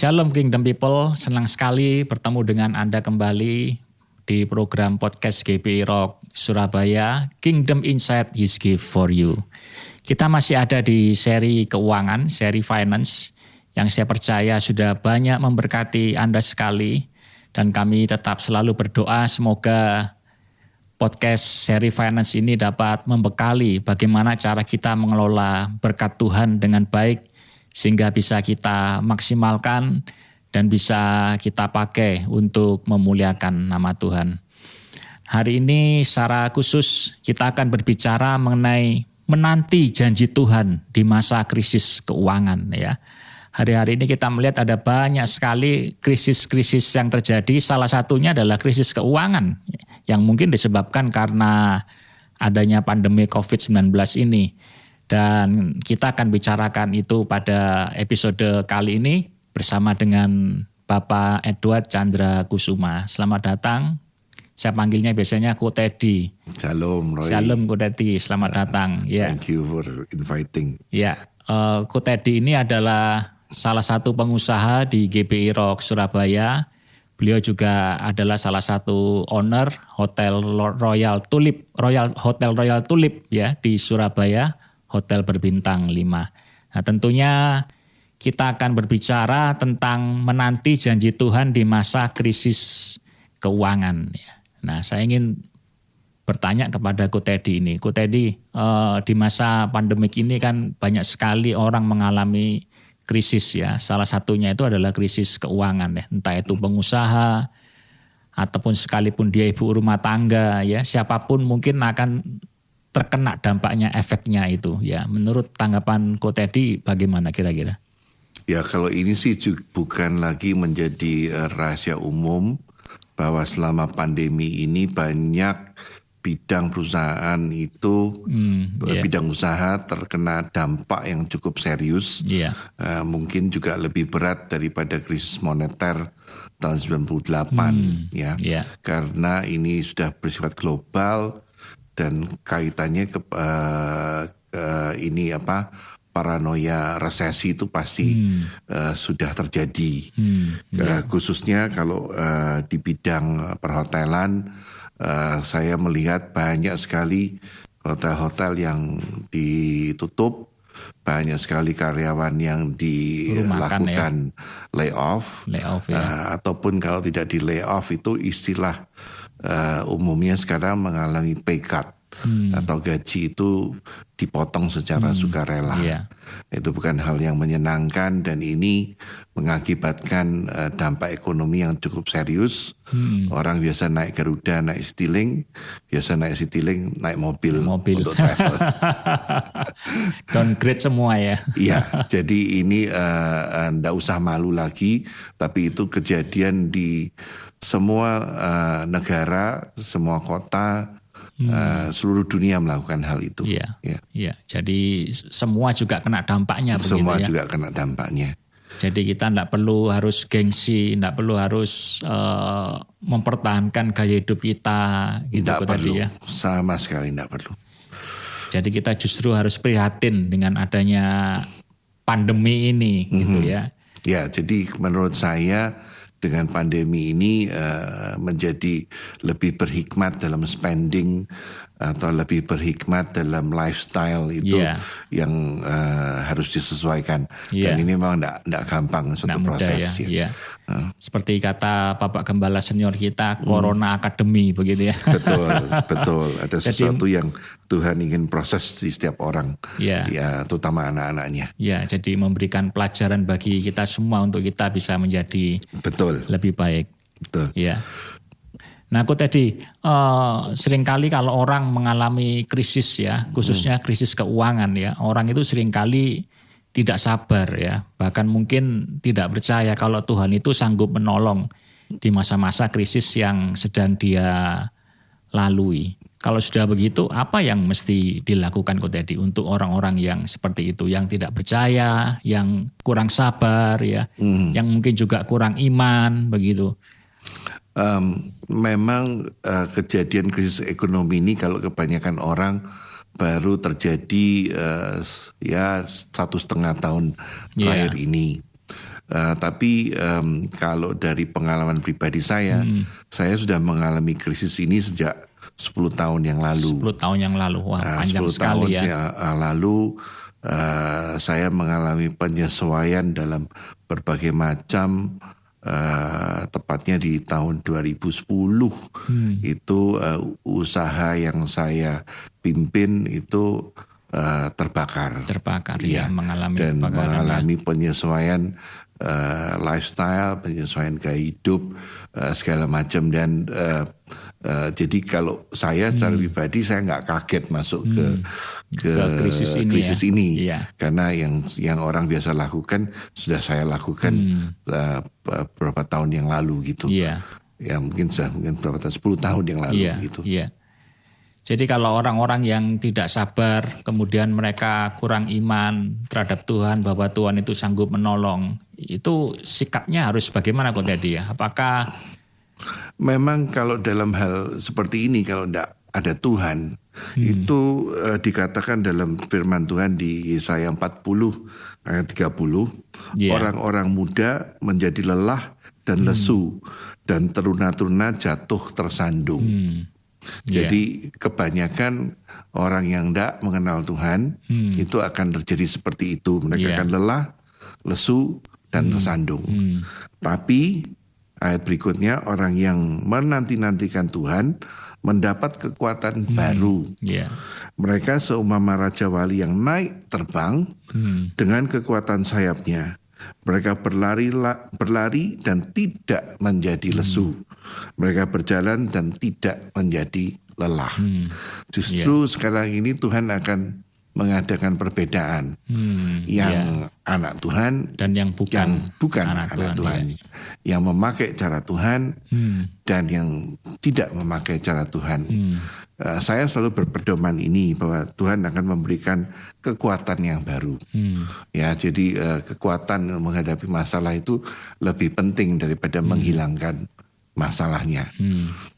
Shalom Kingdom People, senang sekali bertemu dengan Anda kembali di program podcast GBI Rock Surabaya, Kingdom Insight His Gift for You. Kita masih ada di seri keuangan, seri finance, yang saya percaya sudah banyak memberkati Anda sekali. Dan kami tetap selalu berdoa semoga podcast seri finance ini dapat membekali bagaimana cara kita mengelola berkat Tuhan dengan baik, sehingga bisa kita maksimalkan dan bisa kita pakai untuk memuliakan nama Tuhan. Hari ini secara khusus kita akan berbicara mengenai menanti janji Tuhan di masa krisis keuangan ya. Hari-hari ini kita melihat ada banyak sekali krisis-krisis yang terjadi. Salah satunya adalah krisis keuangan yang mungkin disebabkan karena adanya pandemi COVID-19 ini. Dan kita akan bicarakan itu pada episode kali ini bersama dengan Bapak Edward Chandra Kusuma. Selamat datang. Saya panggilnya biasanya Ko Teddy. Shalom Roy. Shalom Ko Teddy, selamat datang. Thank you for inviting. Ya, Ko Teddy ini adalah salah satu pengusaha di GBI Rock Surabaya. Beliau juga adalah salah satu owner Hotel Royal Tulip ya di Surabaya. Hotel berbintang 5. Nah, tentunya kita akan berbicara tentang menanti janji Tuhan di masa krisis keuangan. Nah, saya ingin bertanya kepada Ko Teddy ini. Ko Teddy, di masa pandemik ini kan banyak sekali orang mengalami krisis ya. Salah satunya itu adalah krisis keuangan ya. Entah itu pengusaha ataupun sekalipun dia ibu rumah tangga ya. Siapapun mungkin akan terkena dampaknya, efeknya itu ya. Menurut tanggapan Ko Teddy bagaimana kira-kira? Ya kalau ini sih bukan lagi menjadi rahasia umum bahwa selama pandemi ini banyak bidang perusahaan itu bidang usaha terkena dampak yang cukup serius. Mungkin juga lebih berat daripada krisis moneter tahun 98 karena ini sudah bersifat global. Dan kaitannya ke paranoia resesi itu pasti sudah terjadi. Khususnya kalau di bidang perhotelan, saya melihat banyak sekali hotel-hotel yang ditutup, banyak sekali karyawan yang dilakukan layoff ataupun kalau tidak di layoff itu istilah umumnya sekarang mengalami pay cut atau gaji itu dipotong secara sukarela. Itu bukan hal yang menyenangkan dan ini mengakibatkan dampak ekonomi yang cukup serius. Orang biasa naik Garuda, naik Citylink, naik mobil untuk travel. Downgrade semua ya. Iya, jadi ini enggak usah malu lagi, tapi itu kejadian di semua negara, semua kota, seluruh dunia melakukan hal itu. Iya. Jadi semua juga kena dampaknya. Semua begitu, ya? juga kena dampaknya. Jadi kita tidak perlu harus gengsi, tidak perlu harus mempertahankan gaya hidup kita. Tidak perlu, sama sekali tidak perlu. Jadi kita justru harus prihatin dengan adanya pandemi ini, gitu ya. Ya, jadi menurut saya dengan pandemi ini menjadi lebih berhikmat dalam spending atau lebih berhikmat dalam lifestyle itu yang harus disesuaikan. Dan ini memang tidak gampang suatu proses. Seperti kata Bapak Gembala senior kita, Corona Academy begitu ya. Betul. Ada sesuatu yang Tuhan ingin proses di setiap orang, ya terutama anak-anaknya. Ya, jadi memberikan pelajaran bagi kita semua untuk kita bisa menjadi lebih baik. Betul. Ya. Nah, aku tadi seringkali kalau orang mengalami krisis ya, khususnya krisis keuangan ya, orang itu seringkali tidak sabar ya, bahkan mungkin tidak percaya kalau Tuhan itu sanggup menolong di masa-masa krisis yang sedang dia lalui. Kalau sudah begitu, apa yang mesti dilakukan Ko Teddy untuk orang-orang yang seperti itu, yang tidak percaya, yang kurang sabar ya, yang mungkin juga kurang iman begitu? Memang kejadian krisis ekonomi ini kalau kebanyakan orang baru terjadi 1,5 tahun terakhir ini. Tapi kalau dari pengalaman pribadi saya sudah mengalami krisis ini sejak 10 tahun yang lalu. 10 tahun yang lalu, wah panjang 10 sekali tahun ya. Lalu saya mengalami penyesuaian dalam berbagai macam, tepatnya di tahun 2010 itu usaha yang saya pimpin itu terbakar ya, mengalami dan kebakaran, mengalami penyesuaian lifestyle, penyesuaian gaya hidup, segala macam. Dan jadi kalau saya secara pribadi saya nggak kaget masuk ke krisis ini Iya. karena yang orang biasa lakukan sudah saya lakukan beberapa tahun yang lalu gitu. Iya. Ya mungkin berapa tahun, 10 tahun yang lalu gitu. Iya. Jadi kalau orang-orang yang tidak sabar, kemudian mereka kurang iman terhadap Tuhan, bahwa Tuhan itu sanggup menolong, itu sikapnya harus bagaimana kok tadi ya? Apakah memang kalau dalam hal seperti ini, kalau tidak ada Tuhan, itu dikatakan dalam firman Tuhan di Yesaya 40 ayat 30, orang-orang muda menjadi lelah dan lesu, dan teruna-teruna jatuh tersandung. Jadi kebanyakan orang yang tidak mengenal Tuhan itu akan terjadi seperti itu. Mereka akan lelah, lesu, dan tersandung. Tapi ayat berikutnya, orang yang menanti-nantikan Tuhan mendapat kekuatan baru. Mereka seumpama Raja Wali yang naik terbang dengan kekuatan sayapnya. Mereka berlari dan tidak menjadi lesu. Mereka berjalan dan tidak menjadi lelah. Justru sekarang ini Tuhan akan mengadakan perbedaan. Yang anak Tuhan dan yang bukan anak Tuhan. Yang memakai cara Tuhan dan yang tidak memakai cara Tuhan. Saya selalu berpedoman ini bahwa Tuhan akan memberikan kekuatan yang baru. Ya, jadi kekuatan menghadapi masalah itu lebih penting daripada menghilangkan masalahnya.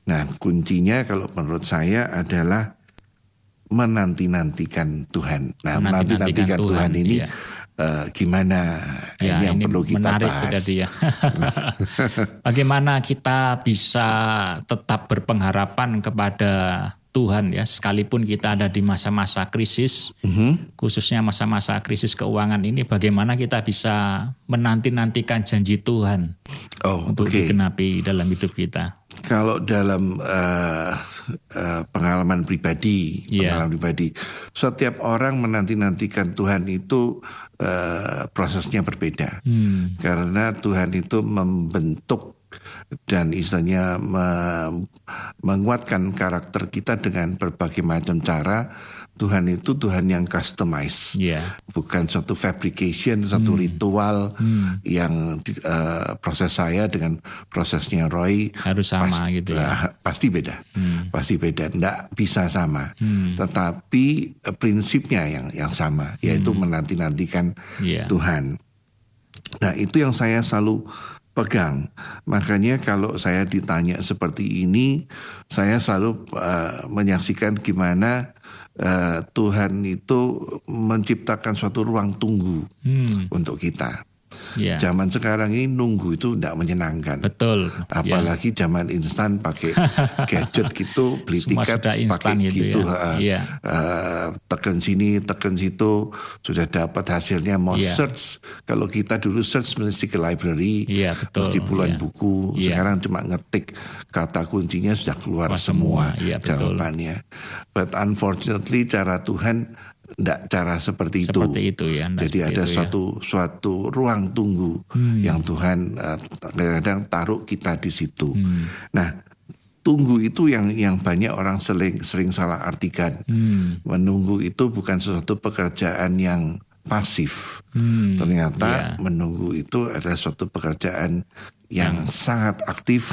Nah, kuncinya kalau menurut saya adalah menanti-nantikan Tuhan. Nah, menanti-nantikan Tuhan ini gimana? Ini yang perlu kita bahas. Tadi ya. Bagaimana kita bisa tetap berpengharapan kepada Tuhan ya, sekalipun kita ada di masa-masa krisis, khususnya masa-masa krisis keuangan ini, bagaimana kita bisa menanti-nantikan janji Tuhan untuk digenapi dalam hidup kita. Kalau dalam pengalaman pribadi, setiap orang menanti-nantikan Tuhan itu prosesnya berbeda. Karena Tuhan itu membentuk dan istilahnya menguatkan karakter kita dengan berbagai macam cara. Tuhan itu Tuhan yang customize, bukan suatu fabrication, satu ritual yang proses saya dengan prosesnya Roy harus sama gitu ya. Pasti beda, pasti beda, nggak bisa sama. Tetapi prinsipnya yang sama, yaitu menanti-nantikan Tuhan. Nah, itu yang saya selalu pegang. Makanya kalau saya ditanya seperti ini, saya selalu menyaksikan gimana Tuhan itu menciptakan suatu ruang tunggu untuk kita. Zaman sekarang ini nunggu itu tidak menyenangkan. Betul. Apalagi zaman instan pakai gadget gitu, beli tiket pakai gitu. Tekan sini, tekan situ, sudah dapat hasilnya. Mau search, kalau kita dulu search mesti ke library, mesti puluhan buku. Sekarang cuma ngetik kata kuncinya sudah keluar semua jawabannya. But unfortunately cara Tuhan tidak cara seperti itu ya. Jadi ada suatu ruang tunggu yang Tuhan kadang-kadang taruh kita di situ. Nah, tunggu itu yang banyak orang sering salah artikan. Menunggu itu bukan sesuatu pekerjaan yang pasif. Ternyata menunggu itu adalah suatu pekerjaan yang sangat aktif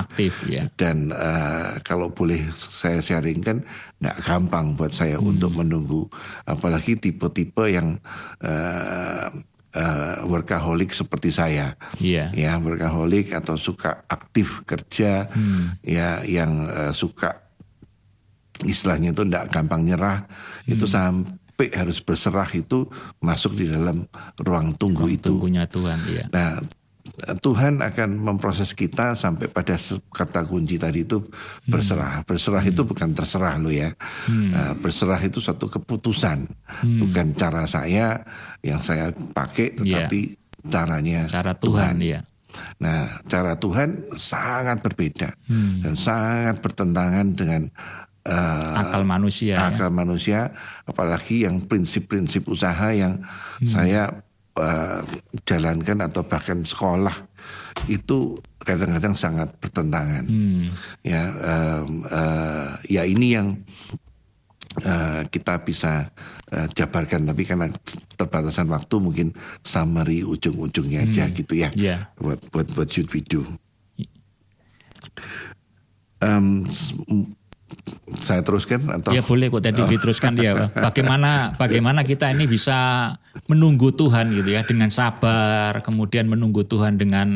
dan kalau boleh saya sharingkan, tidak gampang buat saya untuk menunggu, apalagi tipe-tipe yang workaholic seperti saya, ya workaholic atau suka aktif kerja, ya yang suka istilahnya itu tidak gampang nyerah, itu sampai harus berserah itu masuk di dalam ruang tunggu itu. Tunggunya Tuhan, Nah, Tuhan akan memproses kita sampai pada kata kunci tadi itu berserah. Berserah itu bukan terserah lo ya. Berserah itu satu keputusan, bukan cara saya yang saya pakai, tetapi caranya Tuhan. Ya. Nah, cara Tuhan sangat berbeda dan sangat bertentangan dengan akal manusia. Apalagi yang prinsip-prinsip usaha yang saya jalankan atau bahkan sekolah itu kadang-kadang sangat bertentangan. Ya ini yang kita bisa jabarkan, tapi karena terbatasan waktu mungkin summary ujung-ujungnya aja gitu ya. What should we do? Saya teruskan atau? Ya boleh kok tadi diteruskan ya. Bagaimana kita ini bisa menunggu Tuhan gitu ya, dengan sabar, kemudian menunggu Tuhan dengan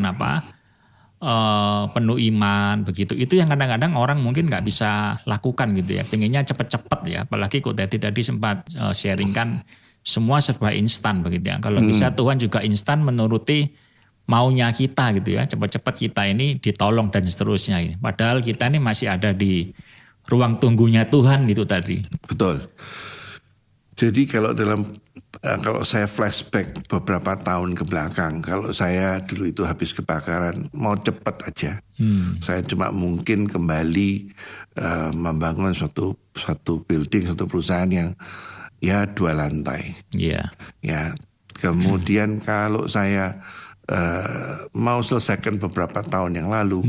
penuh iman begitu. Itu yang kadang-kadang orang mungkin nggak bisa lakukan gitu ya. Pengennya cepet-cepet ya. Apalagi kok tadi sempat sharingkan semua serba instan begitu ya. Kalau bisa Tuhan juga instan menuruti maunya kita gitu ya. Cepat-cepat kita ini ditolong dan seterusnya. Padahal kita ini masih ada di ruang tunggunya Tuhan itu tadi. Betul. Jadi kalau saya flashback beberapa tahun ke belakang, kalau saya dulu itu habis kebakaran, mau cepat aja. Saya cuma mungkin kembali membangun suatu building, suatu perusahaan yang ya 2 lantai. Iya. Ya. Kemudian kalau saya mau selesaikan beberapa tahun yang lalu,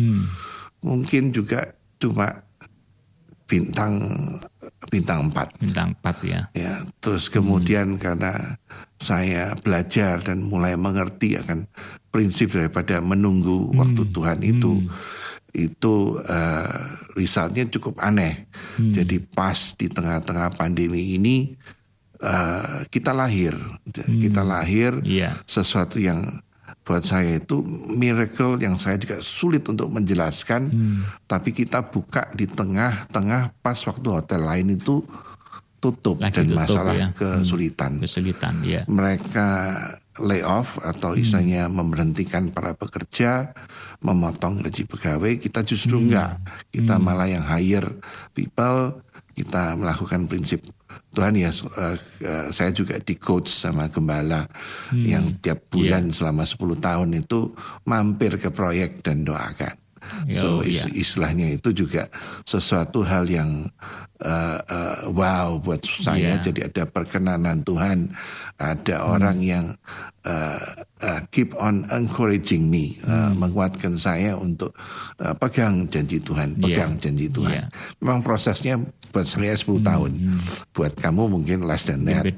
mungkin juga cuma bintang 4. Bintang 4 ya. Ya, terus kemudian karena saya belajar dan mulai mengerti akan prinsip daripada menunggu waktu Tuhan itu resultnya cukup aneh. Jadi pas di tengah-tengah pandemi ini kita lahir sesuatu yang buat saya itu miracle yang saya juga sulit untuk menjelaskan. Tapi kita buka di tengah-tengah pas waktu hotel lain itu tutup dan masalah ya. Kesulitan. Ya. Mereka lay off atau istilahnya memberhentikan para pekerja, memotong gaji pegawai. Kita justru enggak. Kita malah yang hire people. Kita melakukan prinsip Tuhan ya. Saya juga di coach sama gembala yang tiap bulan selama 10 tahun itu mampir ke proyek dan doakan. Istilahnya itu juga sesuatu hal yang wow buat saya. Jadi ada perkenanan Tuhan, ada orang yang keep on encouraging me, menguatkan saya untuk pegang janji Tuhan, janji Tuhan. Memang prosesnya buat saya 10 tahun, buat kamu mungkin less than that.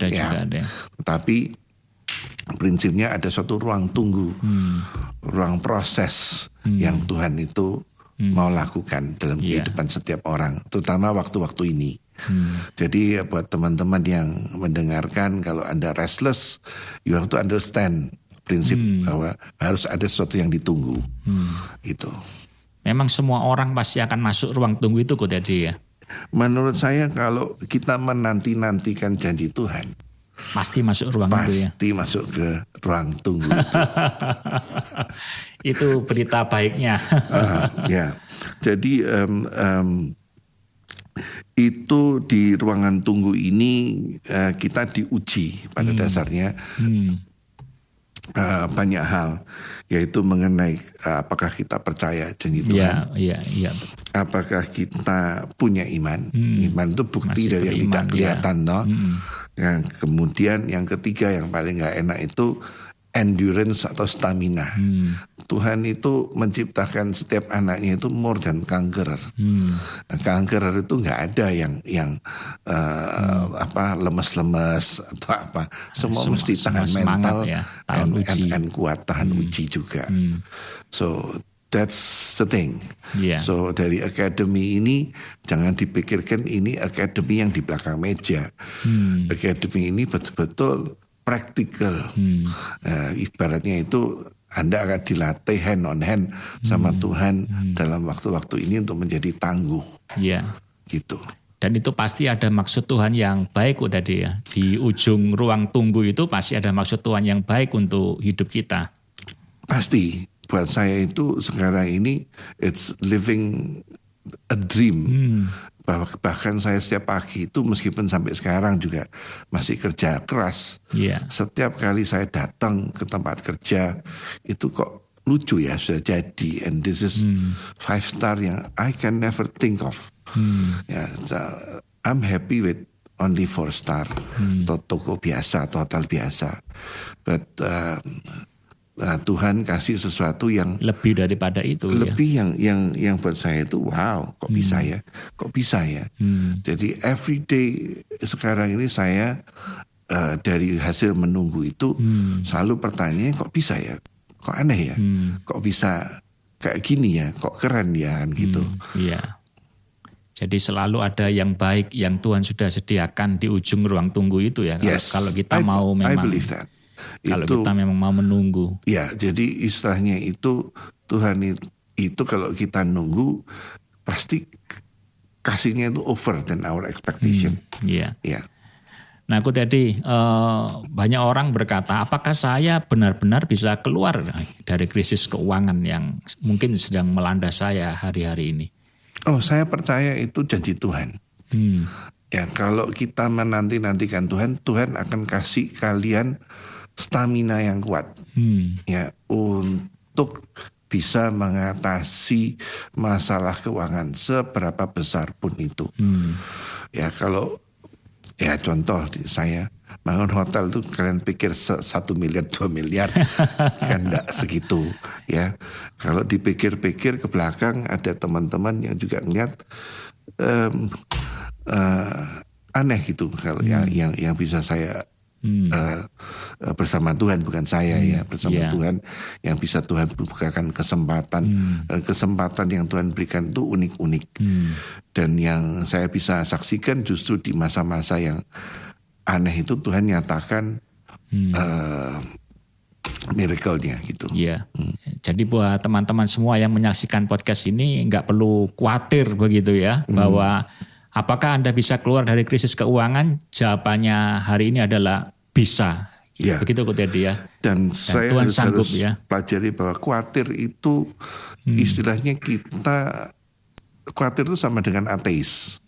Tapi prinsipnya ada suatu ruang tunggu, ruang proses yang Tuhan itu mau lakukan dalam kehidupan setiap orang, terutama waktu-waktu ini. Jadi buat teman-teman yang mendengarkan, kalau Anda restless, you have to understand prinsip bahwa harus ada sesuatu yang ditunggu. Gitu. Memang semua orang pasti akan masuk ruang tunggu itu kok tadi ya. Menurut saya kalau kita menanti-nantikan janji Tuhan, pasti masuk ruang itu ya. Pasti masuk ke ruang tunggu itu. Itu berita baiknya. Ya, jadi itu di ruangan tunggu ini kita diuji pada dasarnya banyak hal, yaitu mengenai apakah kita percaya janji Tuhan. Iya. Apakah kita punya iman? Iman itu bukti masih dari yang tidak kelihatan, toh. Yang kemudian yang ketiga yang paling nggak enak itu endurance atau stamina. Tuhan itu menciptakan setiap anaknya itu more than conqueror. Conqueror itu nggak ada yang lemes-lemes atau apa. Semua mesti tahan mental ya, and kuat, tahan uji juga. So that's the thing. So dari academy ini jangan dipikirkan ini academy yang di belakang meja. Academy ini betul-betul praktikal. Ibaratnya itu Anda akan dilatih hand on hand sama Tuhan dalam waktu-waktu ini untuk menjadi tangguh. Gitu. Dan itu pasti ada maksud Tuhan yang baik kok tadi ya. Di ujung ruang tunggu itu pasti ada maksud Tuhan yang baik untuk hidup kita. Pasti. buat saya itu sekarang ini it's living a dream. Bahkan saya setiap pagi itu meskipun sampai sekarang juga masih kerja keras. Setiap kali saya datang ke tempat kerja itu kok lucu ya sudah jadi. And this is 5-star yang I can never think of. Ya, I'm happy with only 4-star. Toko biasa, hotel biasa. But Tuhan kasih sesuatu yang lebih daripada itu, lebih yang buat saya itu wow, kok bisa ya. Jadi every day sekarang ini saya dari hasil menunggu itu selalu pertanyaan, kok bisa ya, kok aneh ya, kok bisa kayak gini ya, kok keren ya, kan gitu. Jadi selalu ada yang baik yang Tuhan sudah sediakan di ujung ruang tunggu itu ya. Kalau kita mau memang. I believe that. Kalau kita memang mau menunggu. Ya, jadi istilahnya itu Tuhan itu kalau kita nunggu pasti kasihnya itu over than our expectation. Nah, aku tadi banyak orang berkata, apakah saya benar-benar bisa keluar dari krisis keuangan yang mungkin sedang melanda saya hari-hari ini? Oh, saya percaya itu janji Tuhan. Ya, kalau kita menanti-nantikan Tuhan, Tuhan akan kasih kalian stamina yang kuat ya untuk bisa mengatasi masalah keuangan seberapa besar pun itu. Ya kalau ya contoh saya bangun hotel itu kalian pikir 1 miliar 2 miliar kan enggak segitu ya. Kalau dipikir-pikir ke belakang ada teman-teman yang juga ngeliat aneh gitu kalau yang bisa saya bersama Tuhan, bukan saya ya, bersama Tuhan yang bisa Tuhan bukakan kesempatan yang Tuhan berikan itu unik-unik. Dan yang saya bisa saksikan justru di masa-masa yang aneh itu Tuhan nyatakan miracle-nya gitu. Jadi buat teman-teman semua yang menyaksikan podcast ini nggak perlu khawatir begitu ya, bahwa apakah Anda bisa keluar dari krisis keuangan? Jawabannya hari ini adalah bisa. Begitu kok tadi ya. Dan saya Tuhan sanggup ya. Pelajari bahwa khawatir itu istilahnya khawatir itu sama dengan ateis.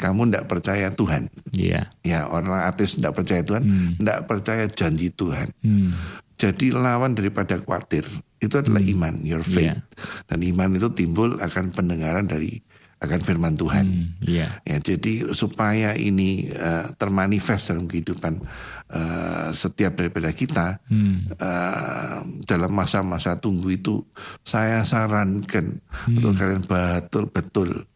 Kamu tidak percaya Tuhan. Ya, orang ateis tidak percaya Tuhan, tidak percaya janji Tuhan. Jadi lawan daripada khawatir itu adalah iman, your faith. Dan iman itu timbul akan pendengaran akan firman Tuhan. Ya, jadi supaya ini termanifest dalam kehidupan setiap daripada kita dalam masa-masa tunggu itu, saya sarankan untuk kalian betul-betul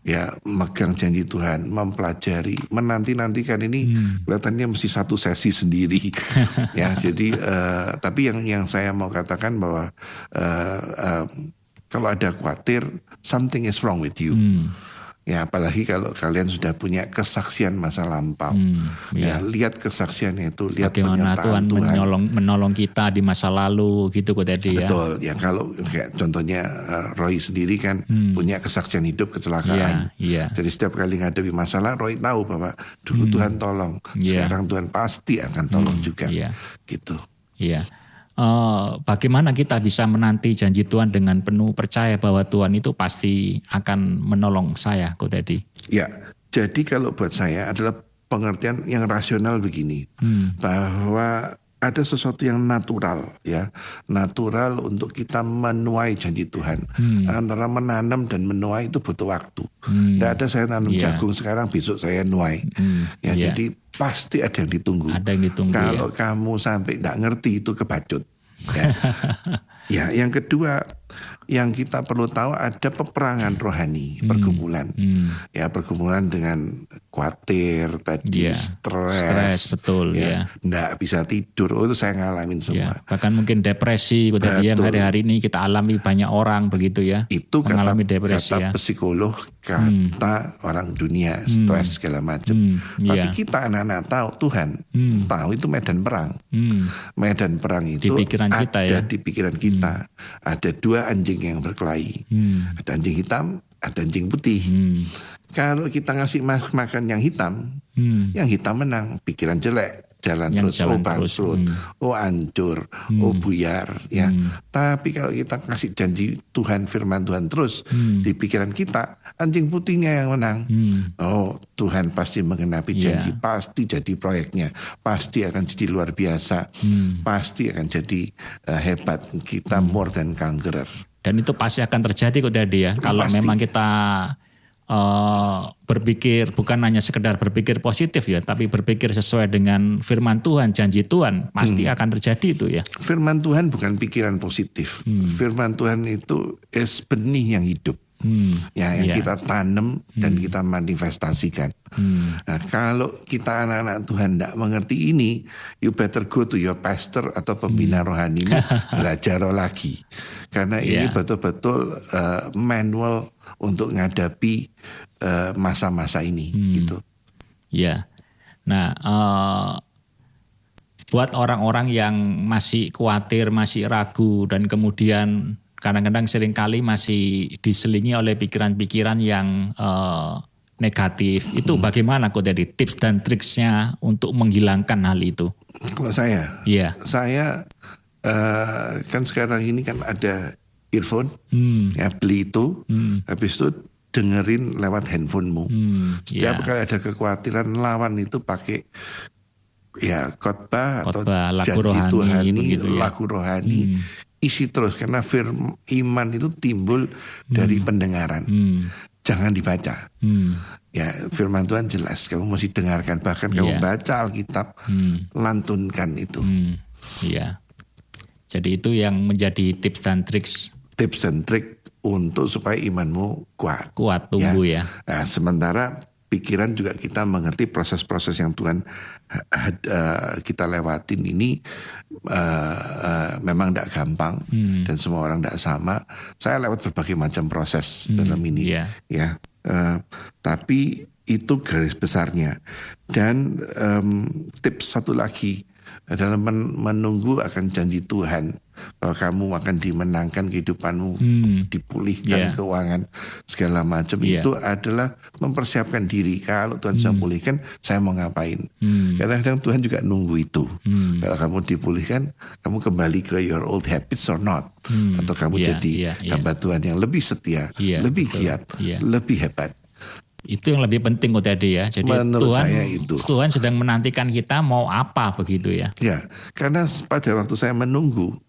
ya megang janji Tuhan, mempelajari, menanti-nantikan ini kelihatannya mesti satu sesi sendiri. Ya, jadi tapi yang saya mau katakan bahwa kalau ada khawatir, something is wrong with you. Ya, apalagi kalau kalian sudah punya kesaksian masa lampau. Ya, lihat kesaksiannya itu, lihat bagaimana penyertaan Tuhan menolong kita di masa lalu gitu kok tadi ya. Betul. Ya, kalau kayak contohnya Roy sendiri kan punya kesaksian hidup kecelakaan. Jadi setiap kali ngadepi masalah, Roy tahu bahwa dulu Tuhan tolong, sekarang Tuhan pasti akan tolong juga. Gitu. Bagaimana kita bisa menanti janji Tuhan dengan penuh percaya bahwa Tuhan itu pasti akan menolong saya kok tadi? Ya, jadi kalau buat saya adalah pengertian yang rasional begini, bahwa ada sesuatu yang natural ya, natural untuk kita menuai janji Tuhan. Antara menanam dan menuai itu butuh waktu. Tidak ada saya tanam jagung sekarang besok saya nuai. Jadi pasti ada yang ditunggu. Kalau kamu sampai tidak ngerti itu kebacut. Ya, yang kedua yang kita perlu tahu ada peperangan rohani, pergumulan. Ya, pergumulan dengan khawatir tadi, stres, betul ya. Nggak bisa tidur, itu saya ngalamin semua. Bahkan mungkin depresi, tadi yang hari-hari ini kita alami banyak orang begitu ya. Itu mengalami depresi, kata psikolog, kata orang dunia, stres segala macam. Tapi kita anak-anak tahu, Tuhan tahu itu medan perang. Medan perang itu di pikiran ada kita, ya? Di pikiran kita. Ada dua anjing yang berkelahi. Ada anjing hitam, ada anjing putih. Kalau kita ngasih makan yang hitam menang, pikiran jelek, jalan terus, bangkrut, hancur, buyar, ya. Tapi kalau kita kasih janji Tuhan, firman Tuhan terus di pikiran kita, anjing putihnya yang menang. Oh, Tuhan pasti mengenapi janji, pasti jadi proyeknya, pasti akan jadi luar biasa, pasti akan jadi hebat. Kita more than conqueror. Dan itu pasti akan terjadi kok tadi ya. Kalau memang kita berpikir, bukan hanya sekedar berpikir positif ya, tapi berpikir sesuai dengan firman Tuhan, janji Tuhan, pasti akan terjadi itu ya. Firman Tuhan bukan pikiran positif. Firman Tuhan itu benih yang hidup. Yang kita tanam dan kita manifestasikan. Nah, kalau kita anak-anak Tuhan tidak mengerti ini, you better go to your pastor atau pembina rohanimu, belajar lagi. Karena ini betul-betul manual untuk menghadapi masa-masa ini, gitu. Ya, nah buat orang-orang yang masih khawatir, masih ragu, dan kemudian kadang-kadang seringkali masih diselingi oleh pikiran-pikiran yang negatif. Itu bagaimana kok dari tips dan triksnya untuk menghilangkan hal itu? Kalau saya, saya kan sekarang ini kan ada earphone, ya beli itu, habis itu dengerin lewat handphonemu. Setiap kali ada kekhawatiran, lawan itu pakai khotbah atau janji rohani, lagu rohani. Isi terus, karena iman itu timbul dari pendengaran. Jangan dibaca. Ya, firman Tuhan jelas, kamu mesti dengarkan, bahkan kamu baca Alkitab, lantunkan itu. Iya. Jadi itu yang menjadi tips dan trik untuk supaya imanmu kuat. Tumbuh ya. Nah, sementara pikiran juga kita mengerti proses-proses yang Tuhan kita lewatin ini memang tidak gampang, dan semua orang tidak sama. Saya lewat berbagai macam proses dalam ini, tapi itu garis besarnya. Dan tips satu lagi adalah menunggu akan janji Tuhan, bahwa kamu akan dimenangkan kehidupanmu, dipulihkan keuangan segala macam. Itu adalah mempersiapkan diri. Kalau Tuhan sudah pulihkan, saya mau ngapain? Kadang-kadang Tuhan juga nunggu itu. Kalau kamu dipulihkan, kamu kembali ke your old habits or not, atau kamu jadi hamba Tuhan yang lebih setia, lebih giat, lebih hebat. Itu yang lebih penting kok tadi ya. Jadi menurut saya itu Tuhan sedang menantikan kita mau apa begitu ya. Ya, karena pada waktu saya menunggu,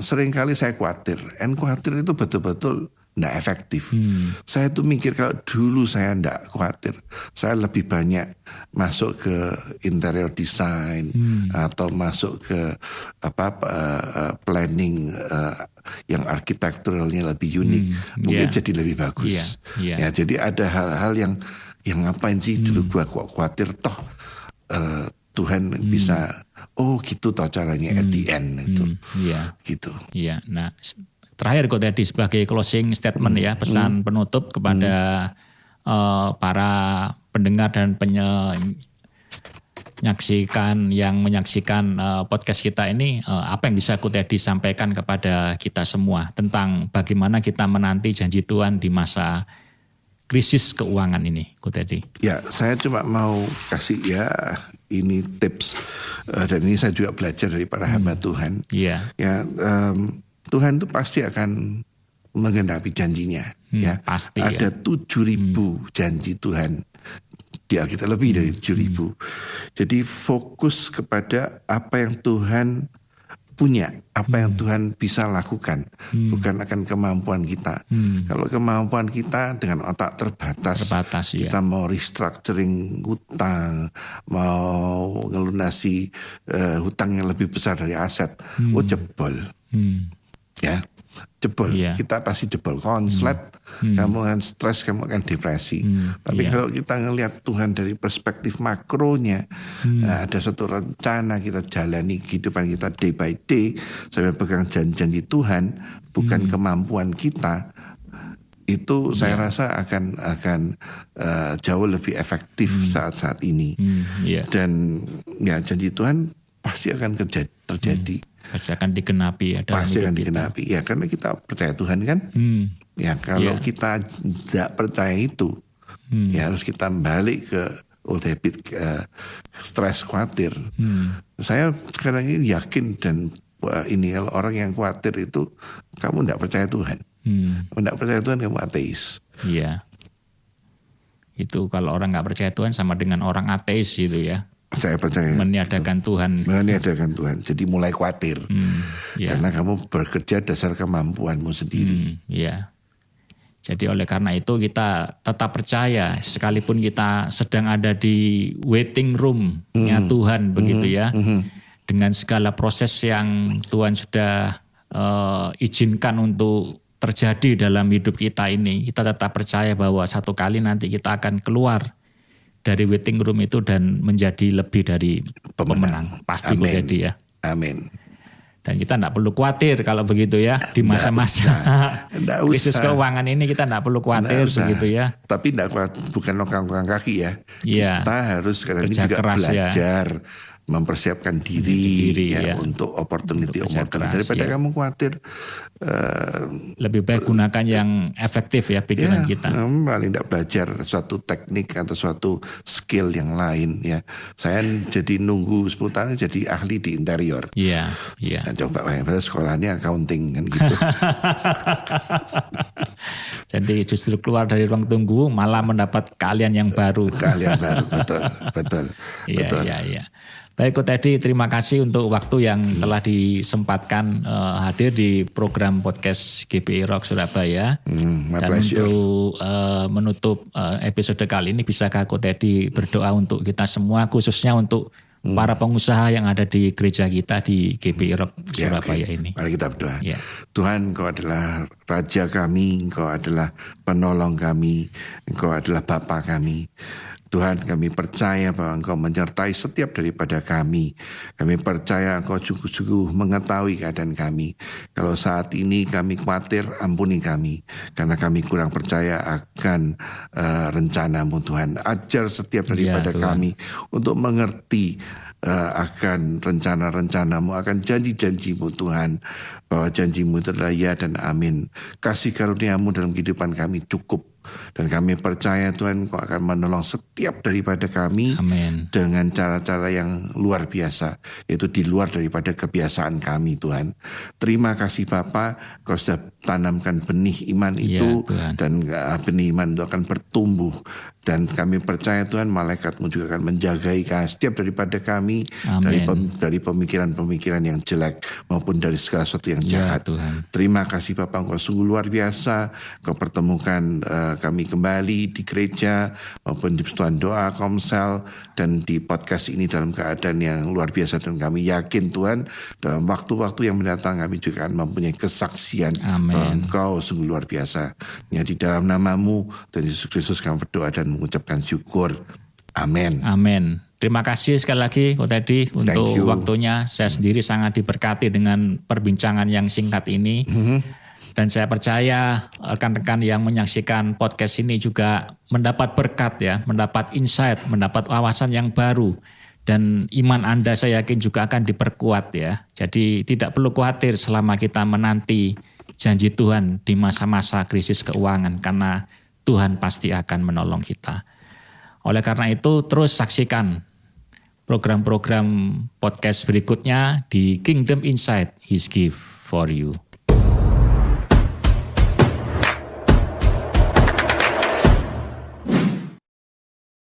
seringkali saya khawatir. Khawatir itu betul-betul tidak efektif. Saya tuh mikir, kalau dulu saya tidak khawatir, saya lebih banyak masuk ke interior design, atau masuk ke planning yang arsitekturalnya lebih unik, mungkin jadi lebih bagus. Ya, jadi ada hal-hal yang ngapain sih dulu gua khawatir, toh Tuhan bisa, gitu toh caranya at the end itu. Gitu. Iya. Nah, terakhir kok tadi sebagai closing statement ya, pesan penutup kepada para pendengar dan menyaksikan podcast kita ini, apa yang bisa Ko Teddy sampaikan kepada kita semua tentang bagaimana kita menanti janji Tuhan di masa krisis keuangan ini, Ko Teddy? Ya, saya cuma mau kasih ini tips, dan ini saya juga belajar dari para hamba Tuhan. Tuhan itu pasti akan menggenapi janjinya. Pasti. Ada 7.000 janji Tuhan di Alkitab, lebih dari 7.000. Jadi fokus kepada apa yang Tuhan punya, apa yang Tuhan bisa lakukan, bukan akan kemampuan kita. Kalau kemampuan kita dengan otak terbatas kita mau restructuring hutang, mau ngelunasi hutang yang lebih besar dari aset, jebol. Jebol, kita pasti jebol, konslet, kamu akan stres, kamu akan depresi. Tapi kalau kita ngelihat Tuhan dari perspektif makronya, ada satu rencana kita jalani kehidupan kita day by day, sampai pegang janji Tuhan, bukan kemampuan kita. Itu saya rasa akan jauh lebih efektif saat-saat ini. Dan janji Tuhan pasti akan terjadi. Pasti akan digenapi ya. Pasti akan digenapi karena kita percaya Tuhan kan. Kalau kita tidak percaya itu, Ya harus kita balik ke old habit, stres, khawatir. Saya sekarang ini yakin dan ini kalau orang yang khawatir itu kamu tidak percaya Tuhan. Tidak percaya Tuhan kamu ateis. Iya. Itu kalau orang nggak percaya Tuhan sama dengan orang ateis gitu ya. Saya percaya. Meniadakan Tuhan. Meniadakan Tuhan. Jadi mulai khawatir. Ya. Karena kamu bekerja dasar kemampuanmu sendiri. Iya. Jadi oleh karena itu kita tetap percaya sekalipun kita sedang ada di waiting room-nya Tuhan begitu ya. Dengan segala proses yang Tuhan sudah izinkan untuk terjadi dalam hidup kita ini. Kita tetap percaya bahwa satu kali nanti kita akan keluar dari waiting room itu dan menjadi lebih dari pemenang. Pasti menjadi ya. Amin. Dan kita tidak perlu khawatir kalau begitu ya di masa-masa krisis keuangan ini kita tidak perlu khawatir begitu ya. Tapi bukan lokang-lokang kaki ya. Ya. Kita harus sekarang ini juga belajar mempersiapkan diri ya, untuk opportunity daripada kamu khawatir. Lebih baik gunakan yang efektif ya pikiran kita. Paling tidak belajar suatu teknik atau suatu skill yang lain ya. Saya jadi nunggu 10 tahun jadi ahli di interior. Iya. Nah, coba sekolahnya accounting kan gitu. Jadi justru keluar dari ruang tunggu malah mendapat keahlian yang baru. Keahlian baru, betul. Iya. Baik Ko Teddy, terima kasih untuk waktu yang telah disempatkan hadir di program podcast GBI Rock Surabaya. Dan untuk menutup episode kali ini, bisakah Ko Teddy berdoa untuk kita semua, khususnya untuk para pengusaha yang ada di gereja kita di GBI Rock Surabaya ini. Mari kita berdoa. Ya. Tuhan, Engkau adalah Raja kami, Engkau adalah penolong kami, Engkau adalah Bapa kami. Tuhan, kami percaya bahwa Engkau menyertai setiap daripada kami. Kami percaya Engkau sungguh-sungguh mengetahui keadaan kami. Kalau saat ini kami khawatir, ampuni kami. Karena kami kurang percaya akan rencana-Mu Tuhan. Ajar setiap daripada kami untuk mengerti akan rencana-rencana-Mu, akan janji-janji-Mu Tuhan. Bahwa janji-Mu itu adalah ya dan amin. Kasih karunia-Mu dalam kehidupan kami cukup. Dan kami percaya Tuhan Engkau akan menolong setiap daripada kami. Amin. Dengan cara-cara yang luar biasa, yaitu di luar daripada kebiasaan kami Tuhan. Terima kasih Bapa, Kau sudah tanamkan benih iman itu dan benih iman itu akan bertumbuh. Dan kami percaya Tuhan malaikat-Mu juga akan menjagai setiap daripada kami dari pemikiran-pemikiran yang jelek maupun dari segala sesuatu yang jahat. Terima kasih Bapa, Engkau sungguh luar biasa. Kau pertemukan kami kembali di gereja maupun di persekutuan doa Komsel dan di podcast ini dalam keadaan yang luar biasa. Dan kami yakin Tuhan dalam waktu-waktu yang mendatang kami juga akan mempunyai kesaksian bahwa Engkau sungguh luar biasa. Ya, di dalam nama-Mu dan Yesus Kristus kami berdoa dan mengucapkan syukur. Amin. Amin. Terima kasih sekali lagi Ko Teddy untuk waktunya. Saya sendiri sangat diberkati dengan perbincangan yang singkat ini. Dan saya percaya rekan-rekan yang menyaksikan podcast ini juga mendapat berkat ya, mendapat insight, mendapat wawasan yang baru. Dan iman Anda saya yakin juga akan diperkuat ya. Jadi tidak perlu khawatir selama kita menanti janji Tuhan di masa-masa krisis keuangan. Karena Tuhan pasti akan menolong kita. Oleh karena itu terus saksikan program-program podcast berikutnya di Kingdom Insight His Gift for You.